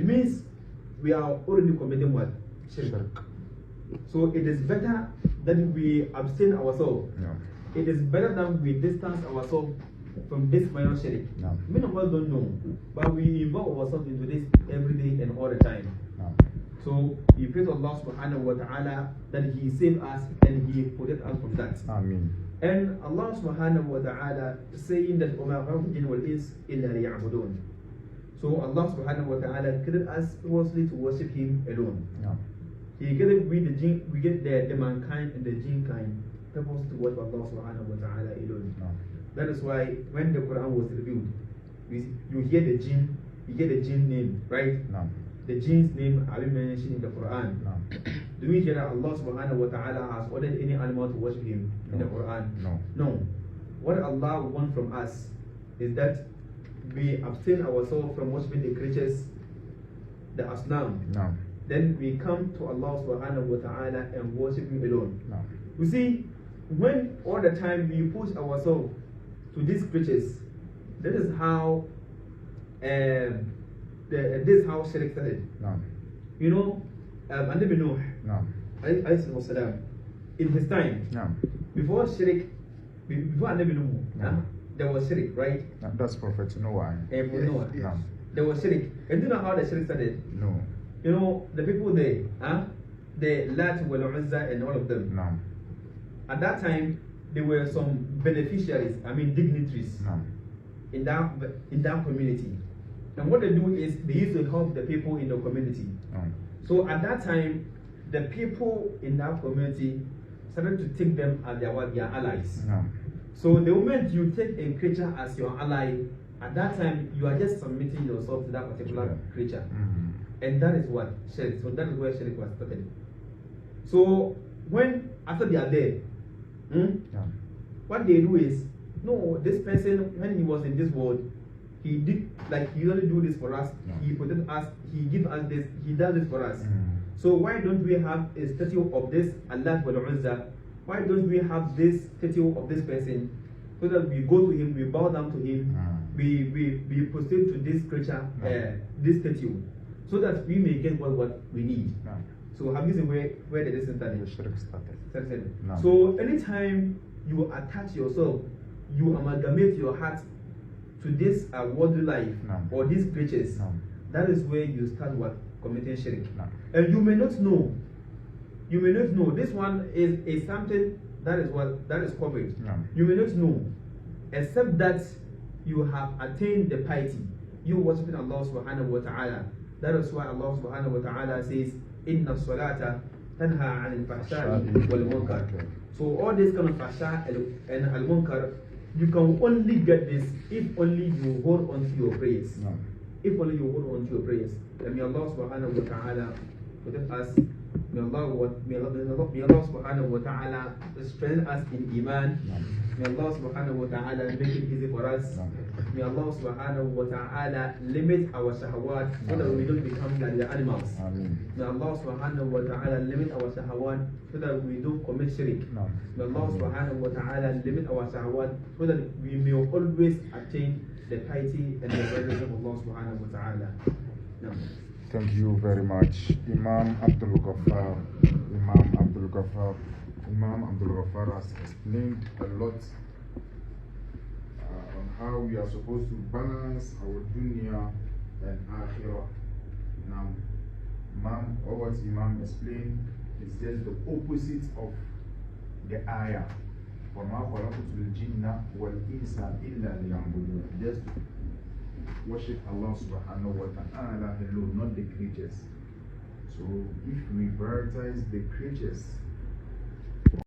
means we are already committing what? Shirk. So it is better that we abstain ourselves. No. It is better that we distance ourselves from this minor shirk. No. Many of us don't know, but we involve ourselves into this every day and all the time. No. So we pray to Allah subhanahu wa ta'ala that He save us and He protect us from that. Amen. And Allah subhanahu wa ta'ala saying that وَمَا خَلَقْتُ الْجِنَّ وَالْإِنسَ إِلَّا لِيَعْبُدُونَ. So Allah subhanahu wa ta'ala created us mostly to worship Him alone. No. He gave we the jinn, we get the mankind and the jinn kind purpose to worship Allah subhanahu wa ta'ala alone. No. That is why when the Quran was revealed, you hear the jinn name, right? No. The jinn's name are mentioned in the Quran. No. Do we hear that Allah subhanahu wa ta'ala has ordered any animal to worship Him in the Quran? No. No. What Allah wants from us is that we abstain ourselves from worshiping the creatures, the asnam. No. Then we come to Allah subhanahu wa ta'ala and worship Him alone. No. You see, when all the time we push ourselves to these creatures, that is how this is how shirk started. No. You know, Nabi Nuh, No. alayhi salam, in his time, No. before shirk, before Nabi Nuh, No. there was shirk, right? No. That's Prophet Noah. Noah. No. There was shirk. And do you know how the shirk started? No. You know, the people there, the Lat, Wal Uzza, and all of them. No. At that time, there were some beneficiaries, dignitaries No. in that community. And what they do is they used to help the people in the community. No. So at that time, the people in that community started to take them as their allies. No. So the moment you take a creature as your ally, at that time you are just submitting yourself to that particular creature. Mm-hmm. And that is what shirk. So that is where shirk was started. So when after they are there, Yeah. what they do is, no, this person when he was in this world, he did like he only do this for us. Yeah. He protect us. He give us this. He does this for us. Mm. So why don't we have a statue of this Allah wal Uzza? Why don't we have this statue of this person so that we go to him, we bow down to him, we proceed to this creature, this statue, so that we may get what we need. No. So have you seen where the distance The started? shirk started. No. So anytime you attach yourself, you amalgamate your heart to this worldly life or these creatures, that is where you start committing shirk. No. And you may not know. You may not know. This one is something that is covered. No. You may not know, except that you have attained the piety. You worshiping Allah subhanahu wa ta'ala. That is why Allah subhanahu wa ta'ala says, Inna salata tanha anil fahsha'i wal munkar. So all this kind of fahsha and al munkar, you can only get this if only you hold on to your prayers. No. If only you hold on to your prayers. And may Allah subhanahu wa ta'ala protect us. May Allah subhanahu wa ta'ala strengthen us in Iman. No. May Allah subhanahu wa ta'ala make it easy for us. No. May Allah subhanahu wa ta'ala limit our shahawat so that we don't become like the animals. Amen. May Allah subhanahu wa ta'ala limit our shahawat so that we don't commit shirk. No. May Allah subhanahu wa ta'ala limit our shahawat so that we may always attain the piety and the presence of Allah subhanahu wa ta'ala. No. Thank you very much, Imam Abdul Ghaffar. Imam Abdul Ghaffar has explained a lot on how we are supposed to balance our dunya and akhirah. Now, what Imam explained is just the opposite of the ayah. وَمَا خَلَقْتُ الْجِنَّ وَالْإِنسَ إِلَّا لِيَعْبُدُونَ. Just to worship Allah subhanahu wa ta'ala alone, not the creatures. So if we prioritize the creatures